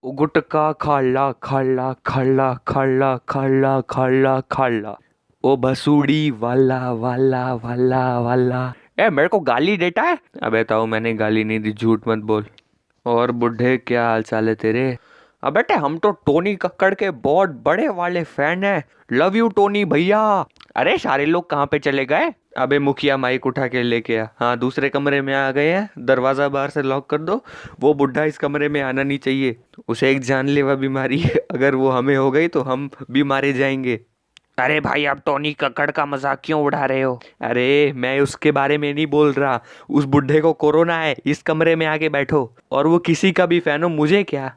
गुटका खाला खाला खाला खाला खाला खाला खाला। ओ भसूड़ी वाला वाला वाला वाला। ए मेरे को गाली देता है? अबे ताऊ मैंने गाली नहीं दी, झूठ मत बोल। और बुढ़े क्या हाल चाल है तेरे? अब बेटे हम तो टोनी कक्कड़ के बहुत बड़े वाले फैन हैं। लव यू टोनी भैया। अरे सारे लोग कहाँ पे चले गए? अबे मुखिया माइक उठा के लेके आ। हाँ दूसरे कमरे में आ गए हैं, दरवाजा बाहर से लॉक कर दो। वो बुढ़ा इस कमरे में आना नहीं चाहिए। उसे एक जानलेवा बीमारी है, अगर वो हमें हो गई तो हम भी मारे जाएंगे। अरे भाई आप टोनी कक्कड़ का मजाक क्यों उड़ा रहे हो? अरे मैं उसके बारे में नहीं बोल रहा। उस बुढ़े को कोरोना है, इस कमरे में आके बैठो। और वो किसी का भी फैन हो, मुझे क्या।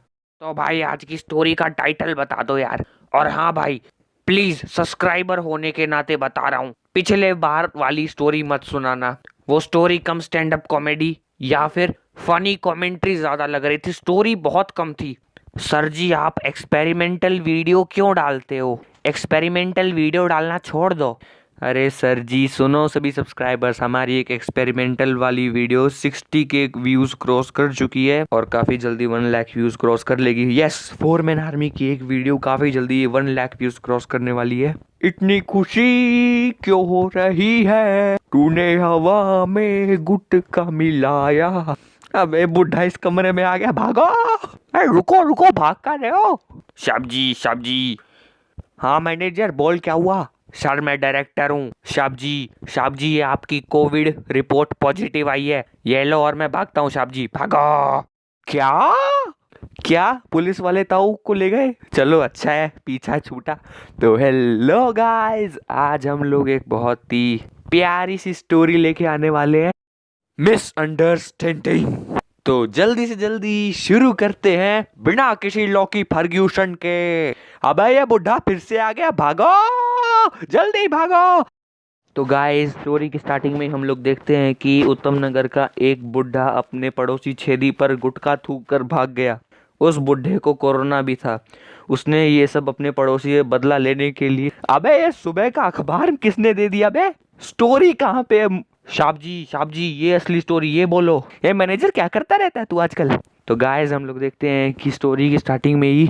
तो भाई आज की स्टोरी का टाइटल बता दो यार। और हाँ भाई प्लीज सब्सक्राइबर होने के नाते बता रहा हूँ, पिछले बार वाली स्टोरी मत सुनाना। वो स्टोरी कम स्टैंड अप कॉमेडी या फिर फनी कमेंट्री ज्यादा लग रही थी, स्टोरी बहुत कम थी। सर जी आप एक्सपेरिमेंटल वीडियो क्यों डालते हो? एक्सपेरिमेंटल वीडियो डालना छोड़ दो। अरे सर जी सुनो सभी सब्सक्राइबर्स, हमारी एक एक्सपेरिमेंटल वाली वीडियो 60 के व्यूज क्रॉस कर चुकी है और काफी जल्दी 1 लाख व्यूज क्रॉस कर लेगी। यस, 4 मैन आर्मी की एक वीडियो काफी जल्दी 1 लाख व्यूज क्रॉस करने वाली है। इतनी खुशी क्यों हो रही है, तूने हवा में गुटखा मिलाया। अबे बुढ़ा इस कमरे में आ गया, भागो। अरे रुको रुको, भाग कर रहे हो? साहब जी। हाँ मैनेजर बोल, क्या हुआ? सर मैं डायरेक्टर हूँ। साहब जी ये आपकी कोविड रिपोर्ट पॉजिटिव आई है, ये लो और मैं भागता हूँ। साहब जी भागो। क्या? क्या पुलिस वाले ताऊ को ले गए? चलो अच्छा है पीछा छूटा। तो हेलो गाइस, आज हम लोग एक बहुत ही प्यारी सी स्टोरी लेके आने वाले हैं, मिसअंडरस्टैंडिंग। तो जल्दी से जल्दी शुरू करते हैं बिना किसी लॉकी फर्ग्यूसन के। अबे ये बुढ़ा फिर से आ गया, भागो जल्दी भागो। तो गाइस स्टोरी की स्टार्टिंग में हम लोग देखते हैं कि उत्तम नगर का एक बुढ़ा अपने पड़ोसी छेदी पर गुटखा थूक कर भाग गया। उस बुढ़े को कोरोना भी था। उसने ये सब अपने पड़ोसी से बदला लेने के लिए। अबे ये सुबह का अखबार किसने दे दिया बे? स्टोरी कहाँ पे है? साहब जी ये असली स्टोरी, ये बोलो। ये मैनेजर क्या करता रहता है तू आजकल? तो गाइस हम लोग देखते हैं कि स्टोरी की स्टार्टिंग में ही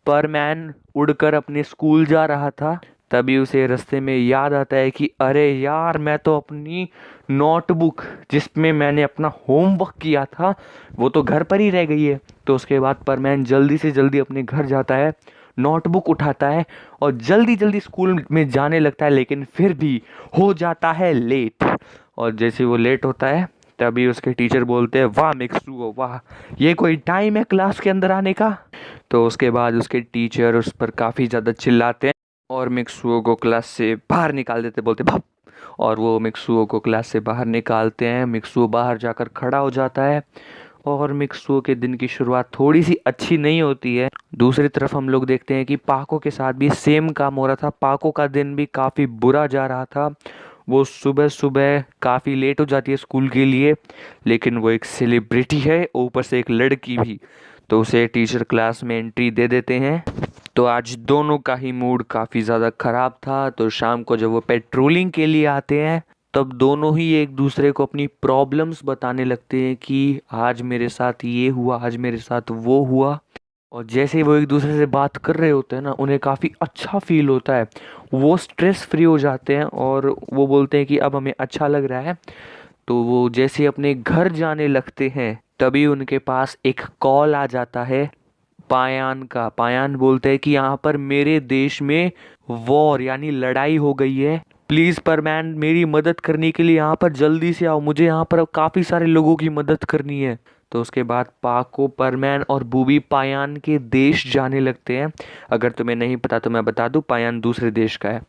परमैन उड़कर अपने स्कूल जा रहा था। तभी उसे रास्ते में याद आता है कि अरे यार मैं तो अपनी नोटबुक जिसमें मैंने अपना होमवर्क किया था वो तो घर पर ही रह गई है। तो उसके बाद परमैन जल्दी से जल्दी अपने घर जाता है, नोटबुक उठाता है और जल्दी जल्दी स्कूल में जाने लगता है, लेकिन फिर भी हो जाता है लेट। और जैसे वो लेट होता है तभी उसके टीचर बोलते हैं, वाह मिक्सू वाह, ये कोई टाइम है क्लास के अंदर आने का? तो उसके बाद उसके टीचर उस पर काफ़ी ज़्यादा चिल्लाते हैं और मिक्सुओ को क्लास से बाहर निकाल देते, बोलते भाप। और वो मिक्सुओ को क्लास से बाहर निकालते हैं। मिक्सुओ बाहर जाकर खड़ा हो जाता है और मिक्सुओ के दिन की शुरुआत थोड़ी सी अच्छी नहीं होती है। दूसरी तरफ हम लोग देखते हैं कि पाको के साथ भी सेम काम हो रहा था। पाको का दिन भी काफ़ी बुरा जा रहा था। वो सुबह सुबह काफ़ी लेट हो जाती है स्कूल के लिए, लेकिन वो एक सेलिब्रिटी है, ऊपर से एक लड़की भी, तो उसे टीचर क्लास में एंट्री दे देते हैं। तो आज दोनों का ही मूड काफ़ी ज़्यादा ख़राब था। तो शाम को जब वो पेट्रोलिंग के लिए आते हैं तब दोनों ही एक दूसरे को अपनी प्रॉब्लम्स बताने लगते हैं कि आज मेरे साथ ये हुआ, आज मेरे साथ वो हुआ। और जैसे ही वो एक दूसरे से बात कर रहे होते हैं ना, उन्हें काफ़ी अच्छा फील होता है, वो स्ट्रेस फ्री हो जाते हैं और वो बोलते हैं कि अब हमें अच्छा लग रहा है। तो वो जैसे अपने घर जाने लगते हैं तभी उनके पास एक कॉल आ जाता है पायान का। पायान बोलते हैं कि यहाँ पर मेरे देश में वॉर यानी लड़ाई हो गई है, प्लीज़ परमैन मेरी मदद करने के लिए यहाँ पर जल्दी से आओ, मुझे यहाँ पर काफ़ी सारे लोगों की मदद करनी है। तो उसके बाद पाको, परमैन और बूबी पायान के देश जाने लगते हैं। अगर तुम्हें नहीं पता तो मैं बता दूं, पायान दूसरे देश का है।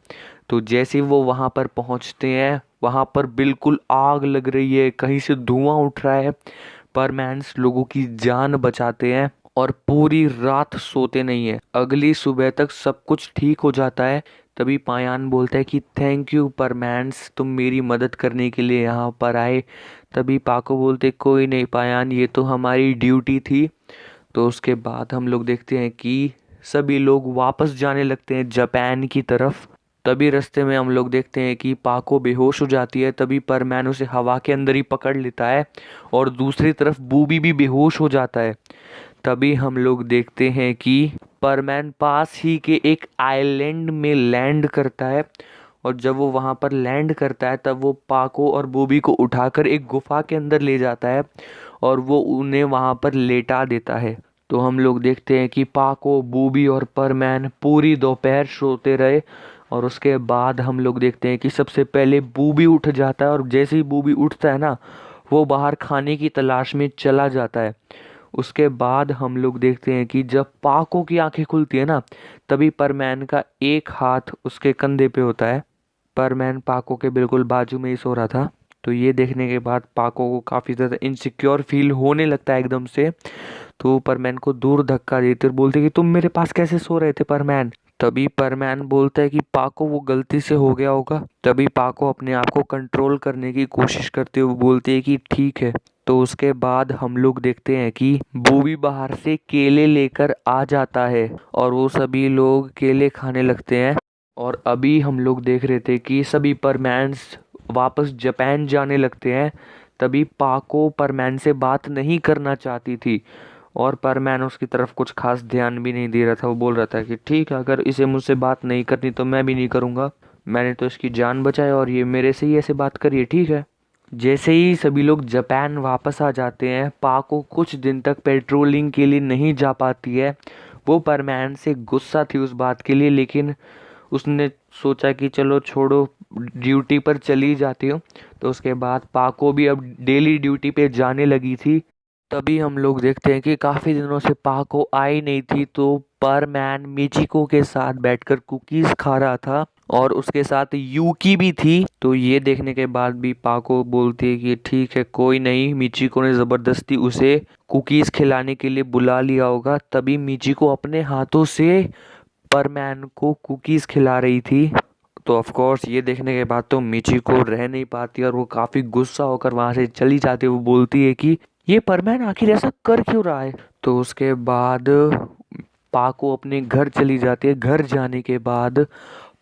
तो जैसे वो वहाँ पर पहुँचते हैं वहाँ पर बिल्कुल आग लग रही है, कहीं से धुआं उठ रहा है। परमैन्स लोगों की जान बचाते हैं और पूरी रात सोते नहीं है। अगली सुबह तक सब कुछ ठीक हो जाता है। तभी पायान बोलता है कि थैंक यू परमैन्स, तुम मेरी मदद करने के लिए यहाँ पर आए। तभी पाको बोलते कोई नहीं पायान, ये तो हमारी ड्यूटी थी। तो उसके बाद हम लोग देखते हैं कि सभी लोग वापस जाने लगते हैं जापान की तरफ। तभी रास्ते में हम लोग देखते हैं कि पाको बेहोश हो जाती है। तभी परमैन उसे हवा के अंदर ही पकड़ लेता है और दूसरी तरफ बूबी भी बेहोश हो जाता है। तभी हम लोग देखते हैं कि परमैन पास ही के एक आइलैंड में लैंड करता है, और जब वो वहाँ पर लैंड करता है तब वो पाको और बूबी को उठाकर एक गुफा के अंदर ले जाता है और वो उन्हें वहाँ पर लेटा देता है। तो हम लोग देखते हैं कि पाको, बूबी और परमैन पूरी दोपहर सोते रहे, और उसके बाद हम लोग देखते हैं कि सबसे पहले बूबी उठ जाता है, और जैसे ही बूबी उठता है ना, वो बाहर खाने की तलाश में चला जाता है। उसके बाद हम लोग देखते हैं कि जब पाको की आंखें खुलती है ना, तभी परमैन का एक हाथ उसके कंधे पे होता है। परमैन पाको के बिल्कुल बाजू में ही सो रहा था। तो ये देखने के बाद पाको को काफ़ी ज़्यादा इनसिक्योर फील होने लगता है एकदम से। तो परमैन को दूर धक्का देते और बोलते कि तुम मेरे पास कैसे सो रहे थे परमैन। तभी परमैन बोलता है कि पाको वो गलती से हो गया होगा। तभी पाको अपने आप को कंट्रोल करने की कोशिश करते हुए बोलती है कि ठीक है। तो उसके बाद हम लोग देखते हैं कि बूबी बाहर से केले लेकर आ जाता है और वो सभी लोग केले खाने लगते हैं। और अभी हम लोग देख रहे थे कि सभी परमैन्स वापस जापान जाने लगते हैं। तभी पाको परमैन से बात नहीं करना चाहती थी, और परमैन उसकी तरफ कुछ खास ध्यान भी नहीं दे रहा था। वो बोल रहा था कि ठीक है, अगर इसे मुझसे बात नहीं करनी तो मैं भी नहीं करूँगा, मैंने तो इसकी जान बचाई और ये मेरे से ही ऐसे बात करिए, ठीक है। जैसे ही सभी लोग जापान वापस आ जाते हैं, पाको कुछ दिन तक पेट्रोलिंग के लिए नहीं जा पाती है। वो परमैन से गुस्सा थी उस बात के लिए, लेकिन उसने सोचा कि चलो छोड़ो, ड्यूटी पर चली जाती हूँ। तो उसके बाद पाको भी अब डेली ड्यूटी पे जाने लगी थी। तभी हम लोग देखते हैं कि काफ़ी दिनों से पाको आई नहीं थी, तो परमैन मिचिको के साथ बैठकर कुकीज़ खा रहा था और उसके साथ यूकी भी थी। तो ये देखने के बाद भी पाको बोलती है कि ठीक है, कोई नहीं, मिचिको ने ज़बरदस्ती उसे कुकीज़ खिलाने के लिए बुला लिया होगा। तभी मिचिको अपने हाथों से परमैन को कुकीज़ खिला रही थी। तो ऑफ कोर्स ये देखने के बाद तो मिचिको रह नहीं पाती और वो काफ़ी गुस्सा होकर वहाँ से चली जाती है। वो बोलती है कि ये परमैन आखिर ऐसा कर क्यों रहा है। तो उसके बाद पाको अपने घर चली जाती है। घर जाने के बाद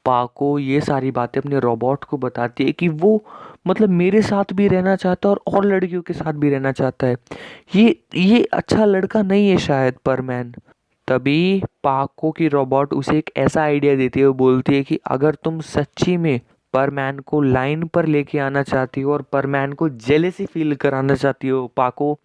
पाको ये सारी बातें अपने रोबोट को बताती है कि वो मतलब मेरे साथ भी रहना चाहता है और लड़कियों के साथ भी रहना चाहता है। ये अच्छा लड़का नहीं है शायद परमैन। तभी पाको की रोबोट उसे एक ऐसा आइडिया देती है। वो बोलती है कि अगर तुम सच्ची में परमैन को लाइन पर लेके आना चाहती हो और परमैन को जेलेसी फील कराना चाहती हो पाको,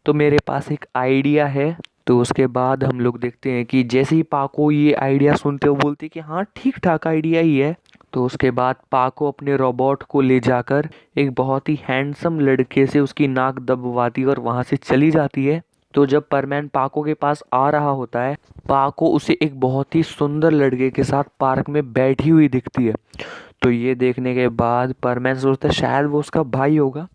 तो मेरे पास एक आइडिया है। तो उसके बाद हम लोग देखते हैं कि जैसे ही पाको ये आइडिया सुनते हो बोलती है कि हाँ, ठीक ठाक आइडिया ही है। तो उसके बाद पाको अपने रोबोट को ले जाकर एक बहुत ही हैंडसम लड़के से उसकी नाक दबवाती है और वहाँ से चली जाती है। तो जब परमैन पाको के पास आ रहा होता है, पाको उसे एक बहुत ही सुंदर लड़के के साथ पार्क में बैठी हुई दिखती है। तो ये देखने के बाद परमैन सोचता है शायद वो उसका भाई होगा।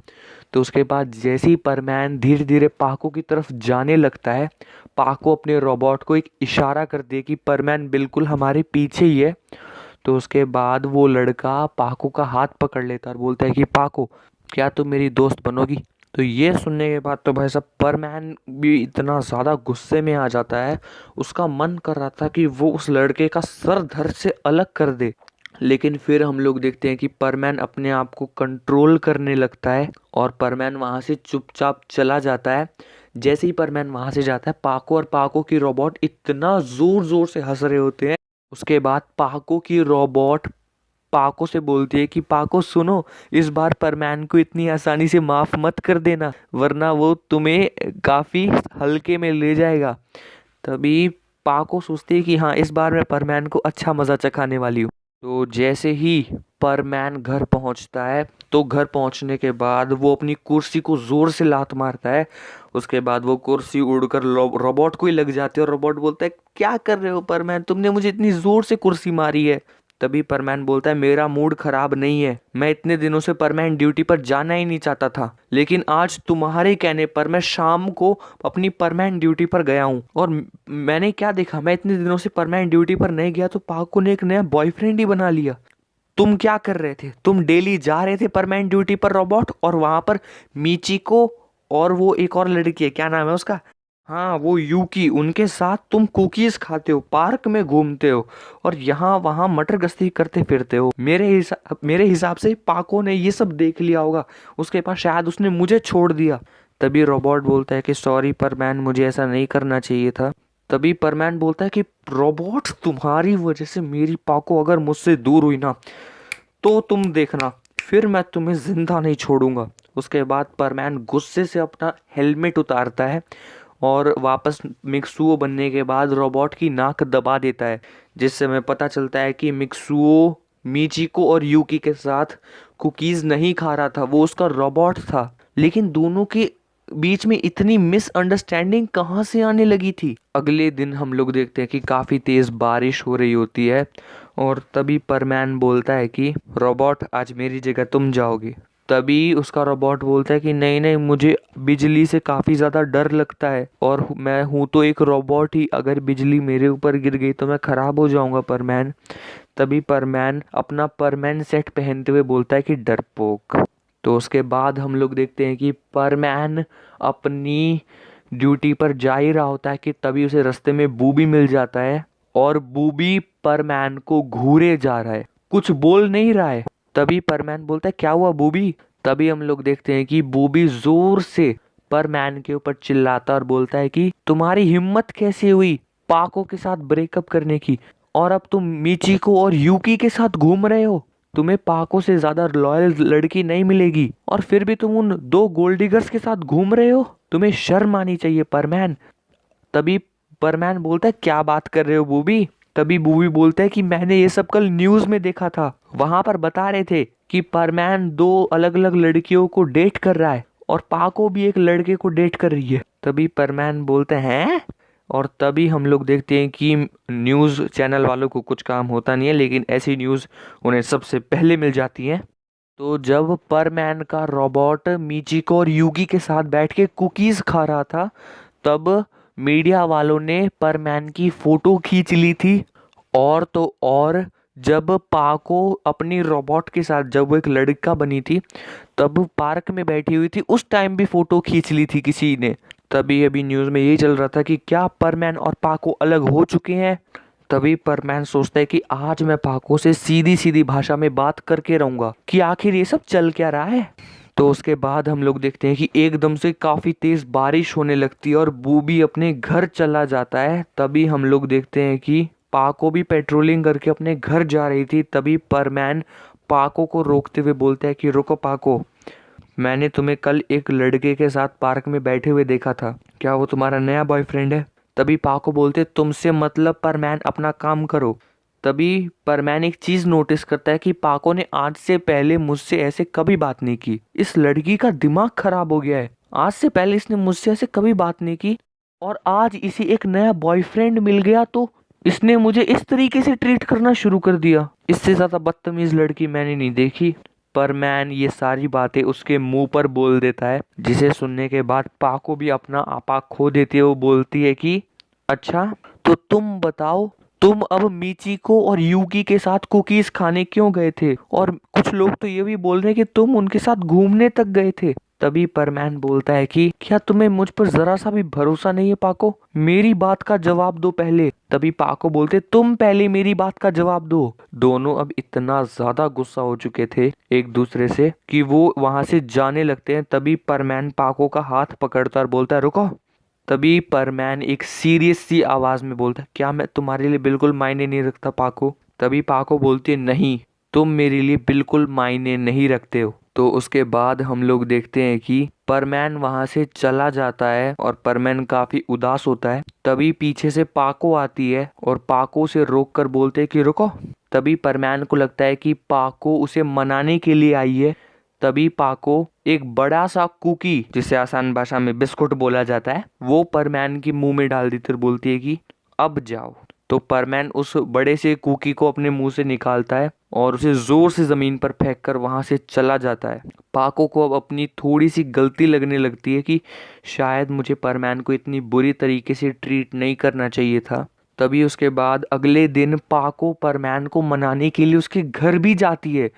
तो उसके बाद जैसे ही परमैन धीरे धीरे पाको की तरफ जाने लगता है, पाको अपने रोबोट को एक इशारा कर दे कि परमैन बिल्कुल हमारे पीछे ही है। तो उसके बाद वो लड़का पाको का हाथ पकड़ लेता है और बोलता है कि पाको, क्या तुम मेरी दोस्त बनोगी। तो ये सुनने के बाद तो भाई साहब परमैन भी इतना ज़्यादा गुस्से में आ जाता है। उसका मन कर रहा था कि वो उस लड़के का सर धड़ से अलग कर दे, लेकिन फिर हम लोग देखते हैं कि परमैन अपने आप को कंट्रोल करने लगता है और परमैन वहाँ से चुपचाप चला जाता है। जैसे ही परमैन वहाँ से जाता है, पाको और पाको की रोबोट इतना ज़ोर ज़ोर से हंस रहे होते हैं। उसके बाद पाको की रोबोट पाको से बोलती है कि पाको सुनो, इस बार परमैन को इतनी आसानी से माफ़ मत कर देना, वरना वो तुम्हें काफ़ी हल्के में ले जाएगा। तभी पाको सोचती है कि हाँ, इस बार मैं परमैन को अच्छा मज़ा चखाने वाली हूँ। तो जैसे ही परमैन घर पहुंचता है, तो घर पहुंचने के बाद वो अपनी कुर्सी को ज़ोर से लात मारता है। उसके बाद वो कुर्सी उड़कर रोबोट को ही लग जाती है और रोबोट बोलता है क्या कर रहे हो परमैन, तुमने मुझे इतनी ज़ोर से कुर्सी मारी है। तभी परमैन बोलता है मेरा मूड खराब नहीं है, मैं इतने दिनों से परमैन ड्यूटी पर जाना ही नहीं चाहता था, लेकिन आज तुम्हारे कहने पर मैं शाम को अपनी परमैन ड्यूटी पर गया हूँ और मैंने क्या देखा, मैं इतने दिनों से परमैन ड्यूटी पर नहीं गया तो पाको ने एक नया बॉयफ्रेंड ही बना लिया। तुम क्या कर रहे थे, तुम डेली जा रहे थे परमैन ड्यूटी पर रोबोट, और वहां पर मिचिको और वो एक और लड़की है, क्या नाम है उसका, हाँ वो यूकी, उनके साथ तुम कुकीज खाते हो, पार्क में घूमते हो और यहाँ वहाँ मटर गश्ती करते फिरते हो। मेरे हिसाब से पाको ने ये सब देख लिया होगा उसके पास, शायद उसने मुझे छोड़ दिया। तभी रोबोट बोलता है कि सॉरी परमैन, मुझे ऐसा नहीं करना चाहिए था। तभी परमैन बोलता है कि रोबोट, तुम्हारी वजह से मेरी पाको अगर मुझसे दूर हुई ना, तो तुम देखना, फिर मैं तुम्हें जिंदा नहीं छोड़ूंगा। उसके बाद परमैन गुस्से से अपना हेलमेट उतारता है और वापस मिक्सुओ बनने के बाद रोबोट की नाक दबा देता है, जिससे हमें पता चलता है कि मिक्सुओ मिचिको और यूकी के साथ कुकीज नहीं खा रहा था, वो उसका रोबोट था। लेकिन दोनों के बीच में इतनी मिसअंडरस्टैंडिंग कहाँ से आने लगी थी। अगले दिन हम लोग देखते हैं कि काफी तेज बारिश हो रही होती है और तभी परमैन बोलता है कि रोबोट, आज मेरी जगह तुम जाओगे। तभी उसका रोबोट बोलता है कि नहीं नहीं, मुझे बिजली से काफ़ी ज़्यादा डर लगता है और मैं हूँ तो एक रोबोट ही, अगर बिजली मेरे ऊपर गिर गई तो मैं ख़राब हो जाऊँगा परमैन। तभी परमैन अपना परमैन सेट पहनते हुए बोलता है कि डरपोक। तो उसके बाद हम लोग देखते हैं कि परमैन अपनी ड्यूटी पर जा ही रहा होता है कि तभी उसे रास्ते में बूबी मिल जाता है और बूबी परमैन को घूरे जा रहा है, कुछ बोल नहीं रहा है। तभी परमैन बोलता है क्या हुआ बूबी। तभी हम लोग देखते हैं कि बूबी जोर से परमैन के ऊपर चिल्लाता और बोलता है कि तुम्हारी हिम्मत कैसे हुई पाको के साथ ब्रेकअप करने की, और अब तुम मिचिको और यूकी के साथ घूम रहे हो। तुम्हें पाको से ज्यादा लॉयल लड़की नहीं मिलेगी और फिर भी तुम उन दो गोल्ड डिगर्स के साथ घूम रहे हो, तुम्हें शर्म आनी चाहिए परमैन। तभी परमैन बोलता है क्या बात कर रहे हो बूबी। तभी बूबी बोलता है कि मैंने ये सब कल न्यूज में देखा था, वहां पर बता रहे थे कि परमैन दो अलग अलग लड़कियों को डेट कर रहा है और पाको भी एक लड़के को डेट कर रही है। तभी परमैन बोलते हैं, और तभी हम लोग देखते हैं कि न्यूज़ चैनल वालों को कुछ काम होता नहीं है, लेकिन ऐसी न्यूज़ उन्हें सबसे पहले मिल जाती है। तो जब परमैन का रोबोट मिचिको और यूगी के साथ बैठ के कुकीज खा रहा था, तब मीडिया वालों ने परमैन की फोटो खींच ली थी। और तो और जब पाको अपनी रोबोट के साथ, जब वो एक लड़का बनी थी, तब पार्क में बैठी हुई थी, उस टाइम भी फोटो खींच ली थी किसी ने। तभी अभी न्यूज में यही चल रहा था कि क्या परमैन और पाको अलग हो चुके हैं। तभी परमैन सोचता है कि आज मैं पाको से सीधी सीधी भाषा में बात करके रहूंगा कि आखिर ये सब चल क्या रहा है। तो उसके बाद हम लोग देखते हैं कि एकदम से काफी तेज बारिश होने लगती है और बूबी अपने घर चला जाता है। तभी हम लोग देखते हैं कि पाको भी पेट्रोलिंग करके अपने घर जा रही थी। तभी परमैन पाको को रोकते हुए बोलता है कि रुको पाको, मैंने तुम्हें कल एक लड़के के साथ पार्क में बैठे हुए देखा था, क्या वो तुम्हारा नया बॉयफ्रेंड है। तभी पाको बोलते तुमसे मतलब परमैन, अपना काम करो। तभी परमैन एक चीज नोटिस करता है कि पाको ने आज से पहले मुझसे ऐसे कभी बात नहीं की। इस लड़की का दिमाग खराब हो गया है, आज से पहले इसने मुझसे ऐसे कभी बात नहीं की और आज इसे एक नया बॉयफ्रेंड मिल गया तो इसने मुझे इस तरीके से ट्रीट करना शुरू कर दिया। इससे ज्यादा बदतमीज लड़की मैंने नहीं देखी। परमैन ये सारी बातें उसके मुंह पर बोल देता है, जिसे सुनने के बाद पाको भी अपना आपा खो देती है। वो बोलती है कि अच्छा, तो तुम बताओ, तुम अब मिचिको और यूकी के साथ कुकीज खाने क्यों गए थे, और कुछ लोग तो ये भी बोल रहे हैं कि तुम उनके साथ घूमने तक गए थे। तभी परमैन बोलता है कि क्या तुम्हें मुझ पर जरा सा भी भरोसा नहीं है पाको, मेरी बात का जवाब दो पहले। तभी पाको बोलते तुम पहले मेरी बात का जवाब दो। दोनों अब इतना ज्यादा गुस्सा हो चुके थे एक दूसरे से कि वो वहां से जाने लगते हैं। तभी परमैन पाको का हाथ पकड़ता और बोलता है रुको। तभी परमैन एक सीरियस सी आवाज में बोलता है क्या मैं तुम्हारे लिए बिल्कुल मायने नहीं रखता पाको। तभी पाको बोलती है नहीं, तुम मेरे लिए बिल्कुल मायने नहीं रखते हो। तो उसके बाद हम लोग देखते हैं कि परमैन वहां से चला जाता है और परमैन काफी उदास होता है। तभी पीछे से पाको आती है और पाको से रोक कर बोलते हैं कि रुको। तभी परमैन को लगता है कि पाको उसे मनाने के लिए आई है। तभी पाको एक बड़ा सा कुकी, जिसे आसान भाषा में बिस्कुट बोला जाता है, वो परमैन के मुंह में डाल देती और बोलती है कि अब जाओ। तो परमैन उस बड़े से कुकी को अपने मुंह से निकालता है और उसे जोर से जमीन पर फेंक कर वहां से चला जाता है। पाको को अब अपनी थोड़ी सी गलती लगने लगती है कि शायद मुझे परमैन को इतनी बुरी तरीके से ट्रीट नहीं करना चाहिए था। तभी उसके बाद अगले दिन पाको परमैन को मनाने के लिए उसके घर भी जाती है।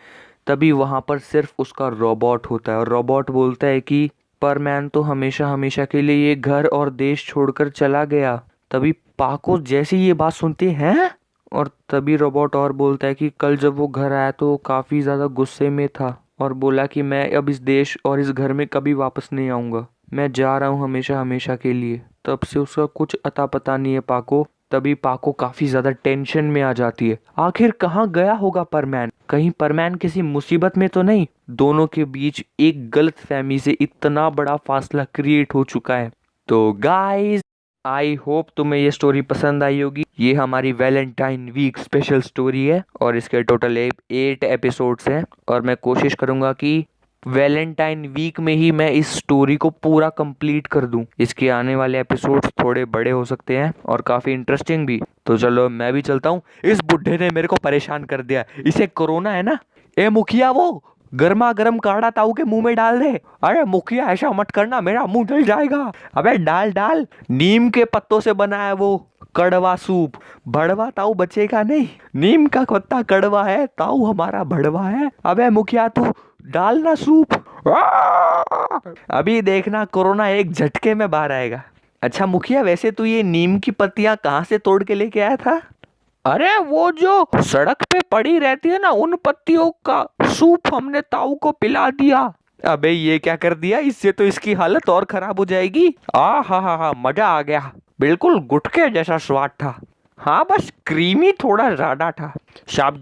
तभी वहां पर सिर्फ उसका रोबोट होता है और रोबोट बोलता है कि परमैन तो हमेशा हमेशा के लिए ये घर और देश छोड़कर चला गया। तभी पाको जैसे ये बात सुनते हैं, और तभी रोबोट और बोलता है कि कल जब वो घर आया तो वो काफी ज्यादा गुस्से में था और बोला कि मैं अब इस देश और इस घर में कभी वापस नहीं आऊंगा, मैं जा रहा हूँ हमेशा हमेशा के लिए। तब से उसका कुछ अता पता नहीं है पाको। तभी पाको काफी ज्यादा टेंशन में आ जाती है। आखिर कहाँ गया होगा परमैन? कहीं परमैन किसी मुसीबत में तो नहीं? दोनों के बीच एक गलत फहमी से इतना बड़ा फासला क्रिएट हो चुका है। तो गाइस, आई होप तुम्हें ये स्टोरी पसंद आई होगी। ये हमारी वैलेंटाइन वीक स्पेशल स्टोरी है और इसके टोटल 8 एपिसोड्स हैं और मैं कोशिश करूंगा कि वैलेंटाइन वीक में ही मैं इस स्टोरी को पूरा कंप्लीट कर दूं। इसके आने वाले एपिसोड्स थोड़े बड़े हो सकते हैं और काफी इंटरेस्टिंग भी। तो चलो मैं भी चलता हूँ। इस बुढ़े ने मेरे को परेशान कर दिया। इसे कोरोना है ना। ए मुखिया, वो गर्मा गर्म काढ़ा ताऊ के मुंह में डाल दे। अरे मुखिया ऐसा मत करना, मेरा मुंह जल जाएगा। अबे डाल डाल। नीम के पत्तों से बना है वो कड़वा सूप। भड़वा ताऊ बचेगा नहीं। नीम का पत्ता कड़वा है, ताऊ हमारा भड़वा है। अबे मुखिया तू डालना सूप। अभी देखना कोरोना एक झटके में बाहर आएगा। अच्छा मुखिया, वैसे तू ये नीम की पत्तियां कहाँ से तोड़ के लेके आया था? अरे वो जो सड़क पे पड़ी रहती है ना, उन पत्तियों का सूप हमने ताऊ को पिला दिया। अबे ये क्या कर दिया? इससे तो इसकी हालत और खराब हो जाएगी। हा, मजा आ गया। बिल्कुल गुटके जैसा स्वाद था। हाँ बस क्रीमी थोड़ा ज्यादा था। साहब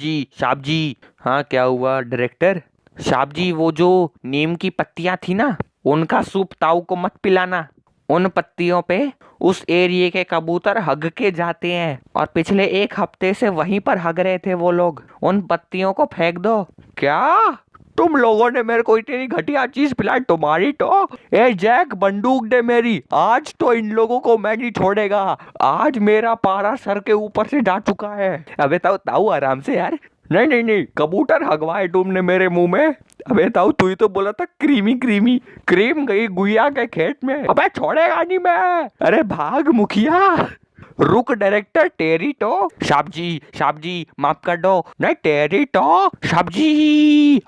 जी। हाँ क्या हुआ डायरेक्टर? साहब जी, वो जो नीम की पत्तियां थी ना, उनका सूप ताऊ को मत पिलाना। उन पत्तियों पे उस एरिया के कबूतर हग के जाते हैं और पिछले 1 हफ्ते से वहीं पर हग रहे थे वो लोग। उन पत्तियों को फेंक दो। क्या तुम लोगों ने मेरे को इतनी घटिया चीज पिलाई? तुम्हारी तो ए जैक, बंदूक दे मेरी। आज तो इन लोगों को मैं नहीं छोड़ेगा। आज मेरा पारा सर के ऊपर से जा चुका है। अबे ताऊ आराम से यार। नहीं, कबूतर हगवाए तुमने मेरे मुंह में। अबे ताऊ, तू ही तो बोला था क्रीमी क्रीम गई गुइया के खेत में। अबे छोड़ेगा नहीं मैं। अरे भाग मुखिया। रुक डायरेक्टर, टेरी तो। साहब जी माफ कर दो। नहीं टेरी तो। साहब जी।